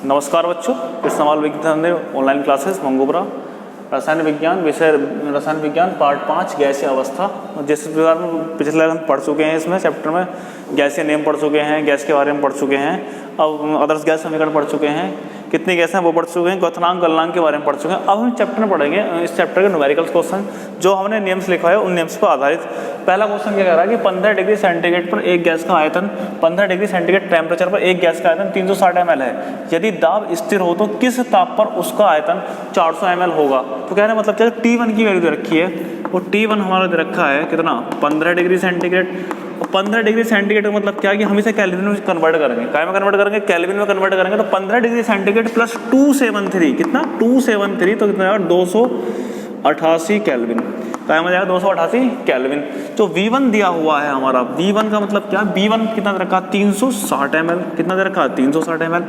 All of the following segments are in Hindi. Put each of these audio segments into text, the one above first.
नमस्कार बच्चों, इस सवाल विज्ञान ऑनलाइन क्लासेस मंगोबरा रसायन विज्ञान विषय रसायन विज्ञान पार्ट 5 गैसीय अवस्था। जिस प्रकार में पिछले हम पढ़ चुके हैं, इसमें चैप्टर में गैसीय नेम पढ़ चुके हैं, गैस के बारे में पढ़ चुके हैं, अब आदर्श गैस समीकरण पढ़ चुके हैं, कितनी गैस हैं वो पढ़ चुके हैं, क्वथनांक गलनांक के बारे में पढ़ चुके हैं। अब हम चैप्टर में पढ़ेंगे इस चैप्टर के न्यूमेरिकल क्वेश्चन जो हमने नेम्स लिखा है उन नेम्स पर आधारित। पहला क्वेश्चन क्या कह रहा है कि 15 डिग्री सेंटीग्रेड पर एक गैस का आयतन 15 डिग्री सेंटीग्रेड टेम्परेचर पर एक गैस का आयतन 360 ml है। यदि दाब स्थिर हो तो किस ताप पर उसका आयतन 400 ml होगा। तो कहने मतलब क्या, T1 की वैल्यू दे रखी है, वो T1 हमारा दे रखा है कितना, 15 डिग्री सेंटीग्रेड। 15 डिग्री सेंटीग्रेड का मतलब क्या कि हम इसे केल्विन में कन्वर्ट करेंगे। क्या में कन्वर्ट करेंगे? केल्विन में कन्वर्ट करेंगे। तो 15 डिग्री सेंटीग्रेड प्लस 273 कितना, 273 तो कितना आएगा 288 केल्विन। क्या में जाएगा 288 केल्विन। जो V1 दिया हुआ है हमारा, V1 का मतलब क्या, V1 कितना दे रखा, 360 ml। कितना दे रखा, 360 ml।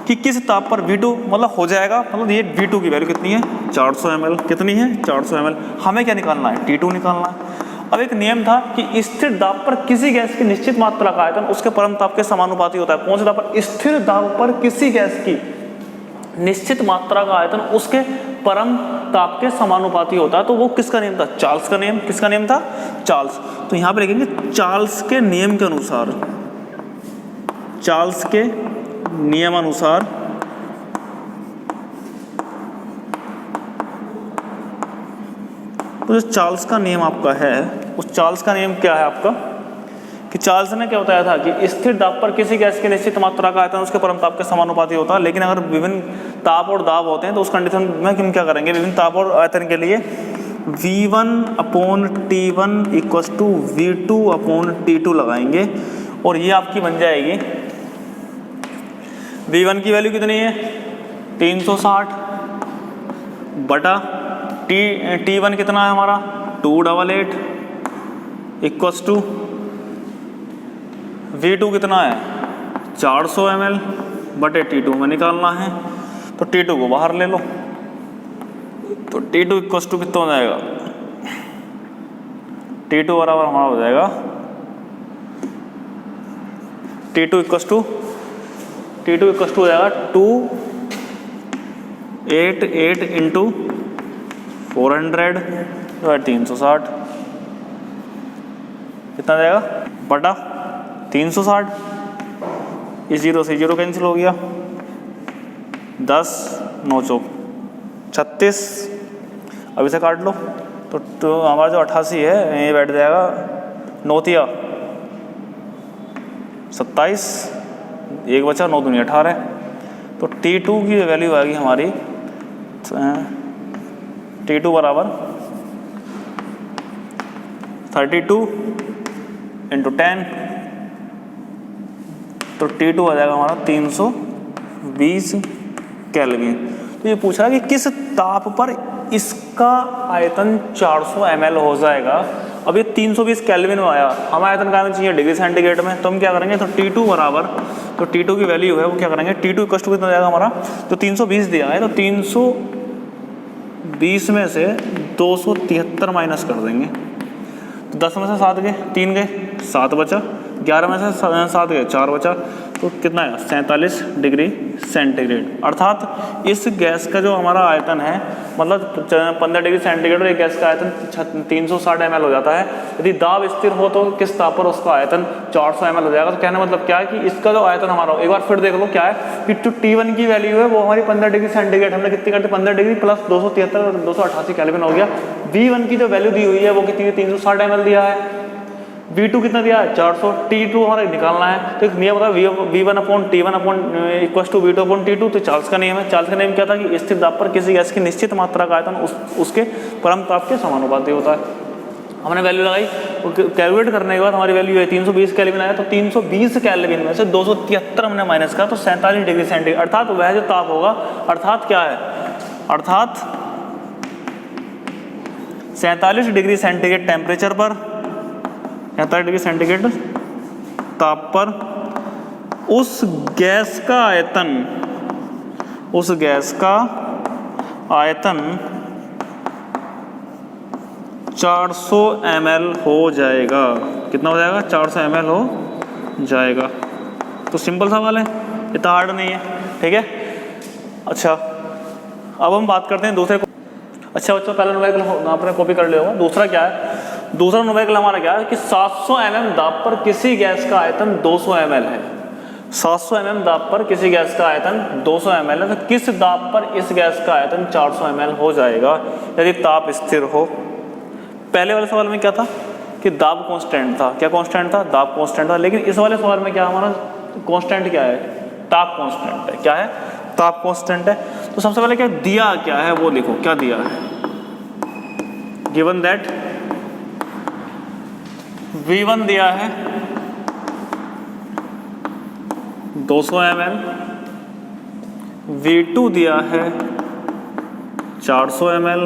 कि किस ताप पर V2 मतलब हो जाएगा, मतलब ये V2 की वैल्यू कितनी है, 400 ml। कितनी है, 400 ml। हमें क्या निकालना है, T2 निकालना है। अब एक नियम था कि स्थिर दाब पर किसी गैस की निश्चित मात्रा का आयतन उसके परम ताप के समानुपाती होता है। कौन से दाब पर? स्थिर दाब पर किसी गैस की निश्चित मात्रा का आयतन उसके परम ताप के समानुपाती होता है। तो वो किसका नियम था? चार्ल्स का नियम। किसका नियम था? चार्ल्स। तो यहां पे लिखेंगे चार्ल्स के नियम के अनुसार, चार्ल्स के नियमानुसार तो जो चार्ल्स का नियम आपका है, उस चार्ल्स का नियम क्या है आपका, कि चार्ल्स ने क्या बताया था कि स्थिर दाब पर किसी गैस की निश्चित मात्रा का आयतन उसके परम ताप के समानुपाती होता है। लेकिन अगर विभिन्न ताप और दाब होते हैं तो उस कंडीशन में हम क्या करेंगे, विभिन्न ताप और आयतन के लिए V1/T1 = V2/T2 लगाएंगे और ये आपकी बन जाएगी। V1 की वैल्यू कितनी है, 360 बटा T1 कितना है हमारा, 288 = V2 कितना है, 400 ml बटे T2 में निकालना है। तो T2 को बाहर ले लो, तो T2 = कितना हो जाएगा, T2 बराबर हमारा हो जाएगा, T2 हो जाएगा 288 × 400 360 कितना जाएगा, बटा 360। इस 0 से 0 कैंसिल हो गया, 10 9 चौक 36। अब इसे काट लो तो हमारा जो 88 है ये बैठ जाएगा 9 तिया 27, एक बचा 9 दूनी 18। तो T2 की वैल्यू आएगी हमारी, T2 बराबर 32 × 10। तो T2 आ जाएगा हमारा 320 केल्विन। तो ये पूछ रहा है कि किस ताप पर इसका आयतन 400 ml हो जाएगा। अब ये 320 केल्विन में आया, हमें आयतन का चाहिए डिग्री सेंटीग्रेड में। तो हम क्या करेंगे, तो T2 बराबर, तो T2 की वैल्यू है वो क्या करेंगे, T2 = कितना जाएगा हमारा, तो 320 दिया है, तो 320 में से 273 माइनस कर देंगे। तो 10 में से 7 गए, 3 गए, 7 बचा, 11 में से 7 गए, 4 बचा। तो कितना है, 47 डिग्री सेंटीग्रेड। अर्थात इस गैस का जो हमारा आयतन है, मतलब 15 डिग्री सेंटीग्रेड और एक गैस का आयतन 360 ml हो जाता है। यदि दाब स्थिर हो तो किस ताप पर उसका आयतन 400 ml हो जाएगा। तो कहने मतलब क्या है कि इसका जो आयतन हमारा, एक बार फिर देख लो क्या है कि जो T1 की वैल्यू है वो हमारी 15 डिग्री सेंटीग्रेड, हमने कितनी करते, 15 डिग्री प्लस 273 और 288 केल्विन हो गया। V1 की जो वैल्यू दी हुई है वो कितनी है, 360 ml दिया है। V2 कितना दिया है, 400। T2 हमारा निकालना है। तो एक नियम था V1/T1 = V2/T2। तो चार्ल्स का नियम है। चार्ल्स का नियम क्या था कि स्थिर दाब पर किसी गैस की निश्चित मात्रा का आयतन उसके परम ताप के समानुपाती होता है। हमने वैल्यू लगाई, कैलकुलेट करने के बाद हमारी वैल्यू है 320 केल्विन आया। तो 320 केल्विन में से 273 हमने माइनस करा, तो 47 डिग्री सेंटीग्रेड। अर्थात वह जो ताप होगा, अर्थात क्या है, अर्थात 47 डिग्री सेंटीग्रेड टेम्परेचर पर, 47 डिग्री सेंटीग्रेड ताप पर उस गैस का आयतन, उस गैस का आयतन 400 ml हो जाएगा। कितना हो जाएगा? 400 ml हो जाएगा। तो सिंपल सवाल है, इतना हार्ड नहीं है, ठीक है। अच्छा अब हम बात करते हैं दूसरे। अच्छा बच्चों पहला न्यूमेरिकल आपने कॉपी कर लिया होगा। दूसरा क्या है, दूसरा न्यूमेरिकल हमारा क्या है कि 700 mm दाब पर किसी गैस का आयतन 200 ml है। 700 mm दाब पर किसी गैस का आयतन 200 ml है, तो किस दाब पर इस गैस का आयतन 400 ml हो जाएगा यदि ताप स्थिर हो। पहले वाले सवाल में क्या था कि दाब कांस्टेंट था। क्या कांस्टेंट था? दाब कांस्टेंट था। लेकिन इस वाले सवाल में क्या हमारा कांस्टेंट क्या है? ताप कांस्टेंट है। क्या है? ताप कांस्टेंट है। तो सबसे पहले क्या दिया, क्या है वो लिखो। क्या दिया है? गिवन दैट V1 दिया है 200 ml, V2 दिया है 400 ml,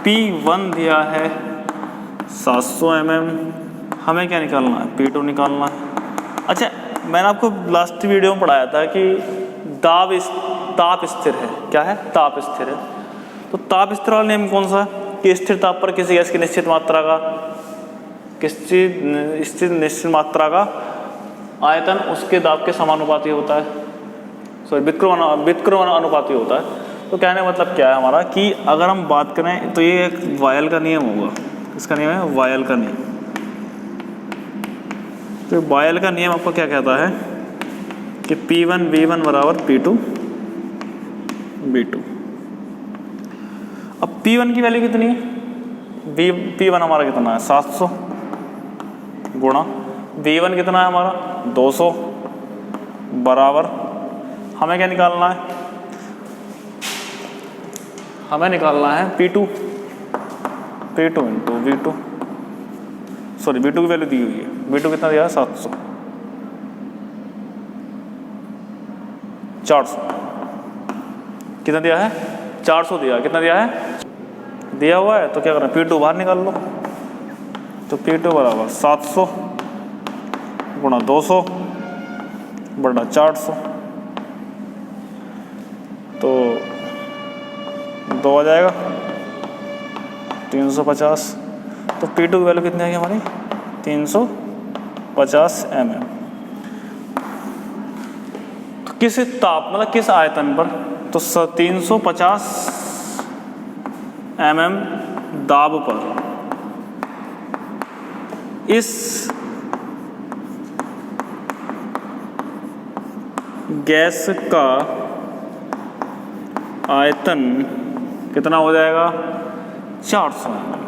P1 दिया है 700 mm। हमें क्या निकालना है? P2 निकालना है। अच्छा मैंने आपको लास्ट वीडियो में पढ़ाया था कि ताप स्थिर है। क्या है? ताप स्थिर है। तो ताप स्थिर वाला नियम कौन सा? कि स्थिर ताप पर किसी गैस की निश्चित मात्रा का निश्चित मात्रा का आयतन उसके दाब के समानुपाती होता है, सॉरी व्युत्क्रमण अनुपाती होता है। तो कहने मतलब क्या है हमारा कि अगर हम बात करें तो ये एक वायल का नियम होगा। इसका नियम है वायल का नियम। तो वायल का नियम आपको क्या कहता है कि P1 V1 बराबर P2 V2। अब P1 की वैल्यू कितनी है? P1 हमारा कितना है? 700 गुणा V1 कितना है हमारा? 200 बराबर हमें क्या निकालना है? हमें निकालना है P2 into V2। Sorry V2 की वैल्यू दी हुई है। V2 कितना दिया है? 700 400 कितना दिया है? 400 दिया। कितना दिया है? दिया हुआ है। तो क्या करना है? P2 बाहर निकाल लो। तो P2 बराबर 700 गुणा 200 बटा 400, तो 2 आ जाएगा 350। तो P2 की वैल्यू कितनी आएगी हमारी? 350 mm। तो किस ताप मतलब किस आयतन पर? तो 350 mm दाब पर इस गैस का आयतन कितना हो जाएगा? 400 ml।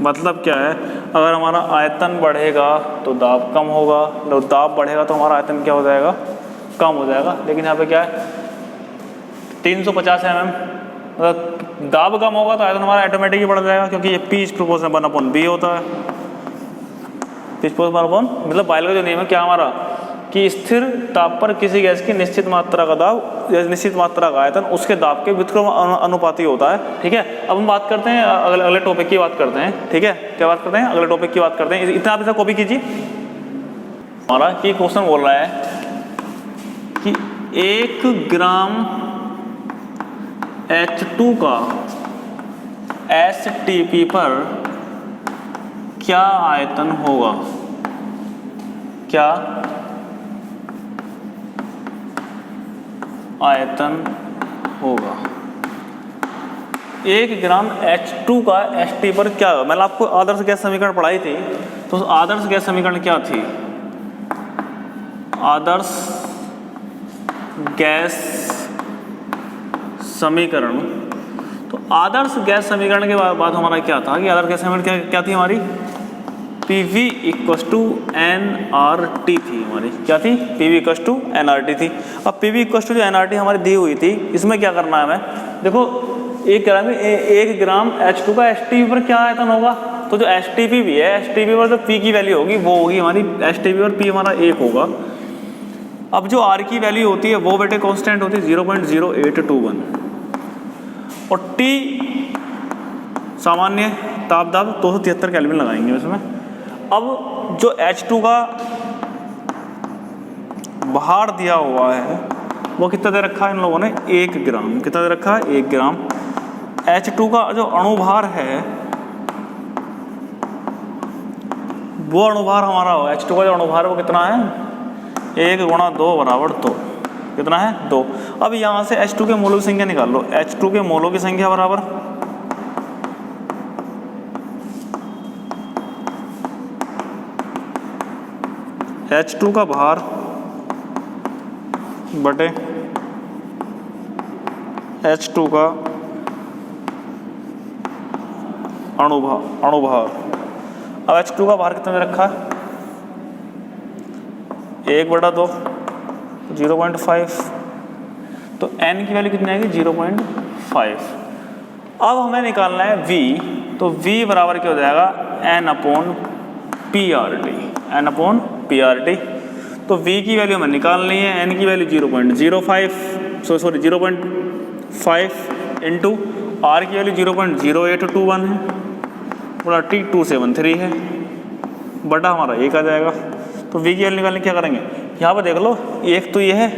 मतलब क्या है, अगर हमारा आयतन बढ़ेगा तो दाब कम होगा, और दाब बढ़ेगा तो हमारा आयतन क्या हो जाएगा? कम हो जाएगा। लेकिन यहाँ पे क्या है 350 mm, मतलब दाब कम होगा तो आयतन हमारा ऑटोमेटिक ही बढ़ जाएगा, क्योंकि ये P इज प्रोपोर्शनल 1/B होता है। P इज प्रोपोर्शनल 1 मतलब बायल का जो नियम है क्या हमारा कि स्थिर ताप पर किसी गैस की निश्चित मात्रा का दाब या निश्चित मात्रा का आयतन उसके दाब के व्युत्क्रमण अनुपाती होता है। ठीक है। अब हम बात करते हैं अगले टॉपिक की बात करते हैं। ठीक है, क्या बात करते हैं? अगले टॉपिक की बात करते हैं। इतना आप इसे कॉपी कीजिए। हमारा कि क्वेश्चन बोल रहा है कि 1 ग्राम H2 का STP पर क्या आयतन होगा? क्या आयतन होगा? 1 ग्राम H2 का ST पर क्या? मैंने आपको आदर्श गैस समीकरण पढ़ाई थी। तो आदर्श गैस समीकरण क्या थी? आदर्श गैस समीकरण। तो आदर्श गैस समीकरण के बाद हमारा क्या था कि आदर्श गैस समीकरण क्या थी हमारी? PV = nRT थी हमारी। क्या थी? PV = nRT थी। अब PV = nRT हमारी दी हुई थी। इसमें क्या करना है हमें? देखो 1 ग्राम H2 का STP पर क्या आयतन होगा? तो जो STP भी है, STP पर जो P की वैल्यू होगी वो होगी हमारी STP पर P हमारा 1 होगा। अब जो R की वैल्यू होती है वो बेटे कांस्टेंट होती है 0.0821, और T सामान्य ताप दाब 273 केल्विन लगाएंगे इसमें। अब जो H2 का बाहर दिया हुआ है वो कितना दे रखा है इन लोगों ने? 1 ग्राम। कितना दे रखा है? 1 ग्राम। H2 का जो अणुभार है वो अणुभार हमारा H2 का जो अणुभार है वो कितना है? 1 गुणा 2 बराबर 2, कितना है 2। अब यहाँ से H2 के मोलों की संख्या निकाल लो। H2 के मोलों की संख्या बराबर H2 का भार बटे H2 का अणुभार। अब H2 का भार कितना रखा है 1/2, 0.5, तो n की वैल्यू कितनी आएगी 0.5। अब हमें निकालना है V, तो V बराबर क्या हो जाएगा n/PRT। तो V की वैल्यू हमें निकालनी है, n की वैल्यू 0.5 इंटू R की वैल्यू 0.0821 है, बड़ा T 273 है, बटा हमारा 1 आ जाएगा। तो V की वैल्यू निकालने क्या करेंगे, यहाँ पर देख लो, एक तो ये है,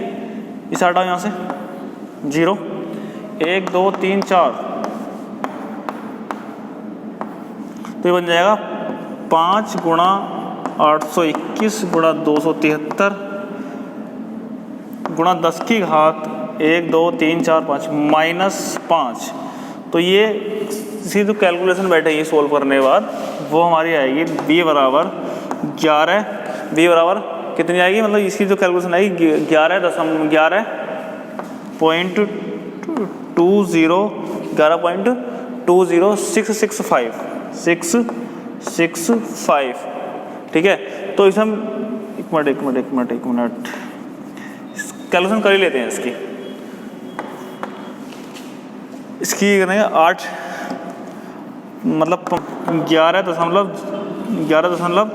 इसे हटाओ यहाँ से 0, 1 2 3 4, तो ये बन जाएगा 5 गुणा 821 गुणा 273 गुणा 10 की घात 1 2 3 4 5 -5। तो ये इसी जो कैलकुलेशन बैठेगी सोल्व करने के बाद वो हमारी आएगी B बराबर 11, B बराबर कितनी आएगी, मतलब इसकी जो कैलकुलेशन आएगी 11.20665, ठीक है। तो इसे हम एक मिनट कैलकुलेशन कर ही लेते हैं इसकी करेंगे 8, मतलब 11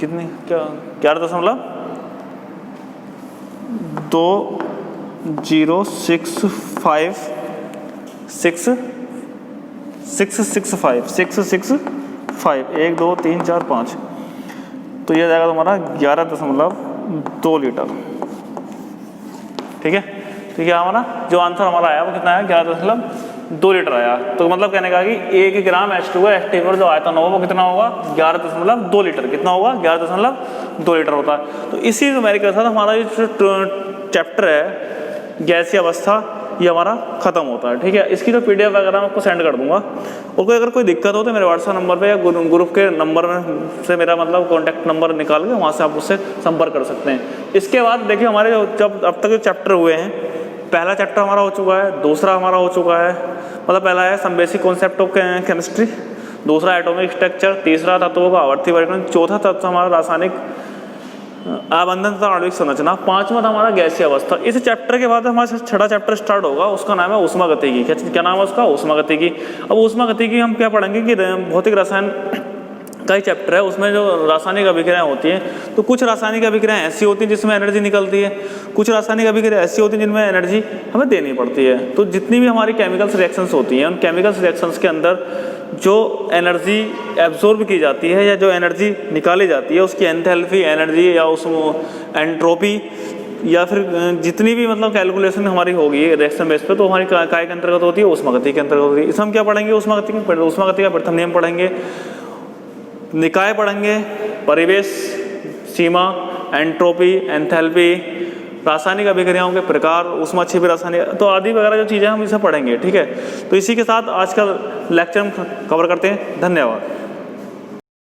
कितनी, क्या 11.20665 1 2 3 4 5, तो यह जाएगा तुम्हारा 11.2 लीटर, ठीक है। तो क्या हमारा जो आंसर हमारा आया वो कितना है 11.2 लीटर आया। तो मतलब कहने का कि 1 ग्राम H2 का एक्टिव जो आयतन होगा वो कितना होगा 11.2 लीटर, कितना होगा 11.2 लीटर होता है। तो इसी न्यूमेरिक के साथ हमारा ये चैप्टर है गैसीय अवस्था ये हमारा खत्म होता है, ठीक है। इसकी जो PDF वगैरह मैं आपको सेंड कर दूंगा, और कोई अगर कोई दिक्कत हो तो मेरे व्हाट्सएप नंबर पे या ग्रुप के नंबर में से मेरा मतलब कॉन्टैक्ट नंबर निकाल के वहाँ से आप उससे संपर्क कर सकते हैं। इसके बाद देखिए हमारे जब अब तक जो चैप्टर हुए हैं, पहला चैप्टर हमारा हो चुका है, दूसरा हमारा हो चुका है, मतलब पहला है some basic concept of chemistry, दूसरा एटॉमिक स्ट्रक्चर, तीसरा तत्वों का आवर्ती वर्गीकरण, चौथा तत्व हमारा रासायनिक आबंधन तथा आणविक संरचना, पांचवा था हमारा गैसीय अवस्था। इस चैप्टर के बाद हमारा छठा चैप्टर स्टार्ट होगा, उसका नाम है ऊष्मागतिकी। क्या नाम है उसका? ऊष्मागतिकी। अब ऊष्मागतिकी हम क्या पढ़ेंगे कि भौतिक रसायन का ही चैप्टर है, उसमें जो रासायनिक अभिक्रियाएं होती हैं, तो कुछ रासायनिक अभिक्रियाएं ऐसी होती हैं जिसमें एनर्जी निकलती है, कुछ रासायनिक अभिक्रिया ऐसी होती हैं जिनमें एनर्जी हमें देनी पड़ती है। तो जितनी भी हमारी केमिकल्स रिएक्शंस होती हैं, उन केमिकल्स रिएक्शंस के अंदर जो एनर्जी एब्जॉर्ब की जाती है या जो एनर्जी निकाली जाती है, उसकी एंथैल्पी एनर्जी या उस एंट्रोपी या फिर जितनी भी मतलब कैलकुलेशन हमारी होगी रिएक्शन बेस पे, तो हमारी काय के अंतर्गत होती है? ऊष्मागतिकी के अंतर्गत होती है। इसमें हम क्या पढ़ेंगे? ऊष्मागतिकी का प्रथम नियम पढ़ेंगे, निकाय पढ़ेंगे, परिवेश, सीमा, एंट्रोपी, एंथैल्पी, रासायनिक अभिक्रियाओं के प्रकार, ऊष्माक्षेपी रासायनिक, तो आदि वगैरह जो चीज़ें हम इसे पढ़ेंगे, ठीक है। तो इसी के साथ आज का लेक्चर हम कवर करते हैं। धन्यवाद।